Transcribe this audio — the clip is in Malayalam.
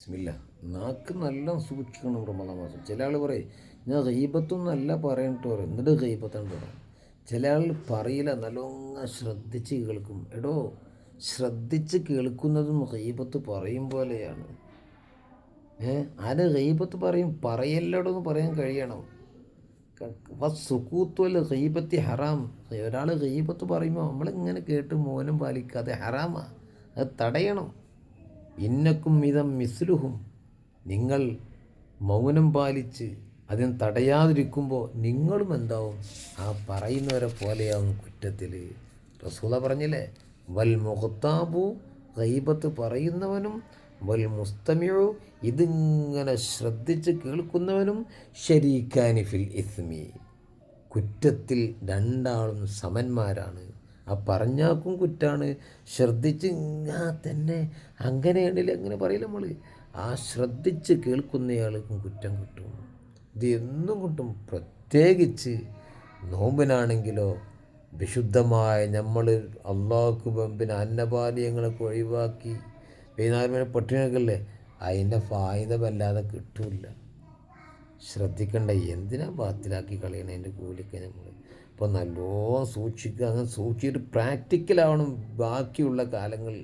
ബിസ്മില്ല. നാക്ക് നല്ല സൂക്ഷിക്കണം റമദാൻ മാസം. ചില ആൾ പറയും ഞാൻ ഗീബത്തൊന്നും അല്ല പറയട്ടോ പറയും, എന്നിട്ട് ഗീബത്താണ് പറയും. ചില ആൾ പറയില്ല, നല്ലോണം ശ്രദ്ധിച്ച് കേൾക്കും. എടോ, ശ്രദ്ധിച്ച് കേൾക്കുന്നതും ഗീബത്ത് പറയും പോലെയാണ്. ആര് ഗീബത്ത് പറയും? പറയല്ലടോ എന്ന് പറയാൻ കഴിയണം. സുക്കൂത്തുൽ ഗീബത്തി ഹറാം. ഒരാൾ ഗീബത്ത് പറയുമ്പോൾ നമ്മളിങ്ങനെ കേട്ട് മൗനം പാലിക്കാതെ ഹറാമാ, അത് തടയണം. ഇന്നക്കും മിതം മിസ്ലുഹും, നിങ്ങൾ മൗനം പാലിച്ച് അതിന് തടയാതിരിക്കുമ്പോൾ നിങ്ങളും എന്താവും? ആ പറയുന്നവരെ പോലെയാവും കുറ്റത്തിൽ. റസൂല പറഞ്ഞില്ലേ, വൽ മുഖ്താബു, ഗൈബത്ത് പറയുന്നവനും, വൽ മുസ്തമിഉ, ഇതിങ്ങനെ ശ്രദ്ധിച്ച് കേൾക്കുന്നവനും, ശരീക്കാനി ഫിൽ ഇസ്മി, കുറ്റത്തിൽ രണ്ടാളും സമന്മാരാണ്. ആ പറഞ്ഞാക്കും കുറ്റാണ്, ശ്രദ്ധിച്ച് തന്നെ അങ്ങനെയാണെങ്കിൽ അങ്ങനെ പറയില്ല നമ്മൾ. ആ ശ്രദ്ധിച്ച് കേൾക്കുന്നയാൾക്കും കുറ്റം കിട്ടും. ഇത് എന്നും കിട്ടും. പ്രത്യേകിച്ച് നോമ്പിനാണെങ്കിലോ, വിശുദ്ധമായ നമ്മൾ അള്ളാഹുക്ക് പിന്നെ അന്നപാനീയങ്ങളൊക്കെ ഒഴിവാക്കി വൈകുന്നേരം പട്ടിണിയൊക്കെയല്ലേ, അതിൻ്റെ ഫായ്ദ വല്ലാതെ കിട്ടില്ല. ശ്രദ്ധിക്കണ്ട, എന്തിനാ ബാത്തിലാക്കി കളയണതിൻ്റെ കൂലിക്ക് നമ്മൾ. അപ്പോൾ നല്ലോണം സൂക്ഷിക്കുക. അങ്ങനെ സൂക്ഷിച്ചിട്ട് പ്രാക്ടിക്കലാവണം ബാക്കിയുള്ള കാലങ്ങളിൽ.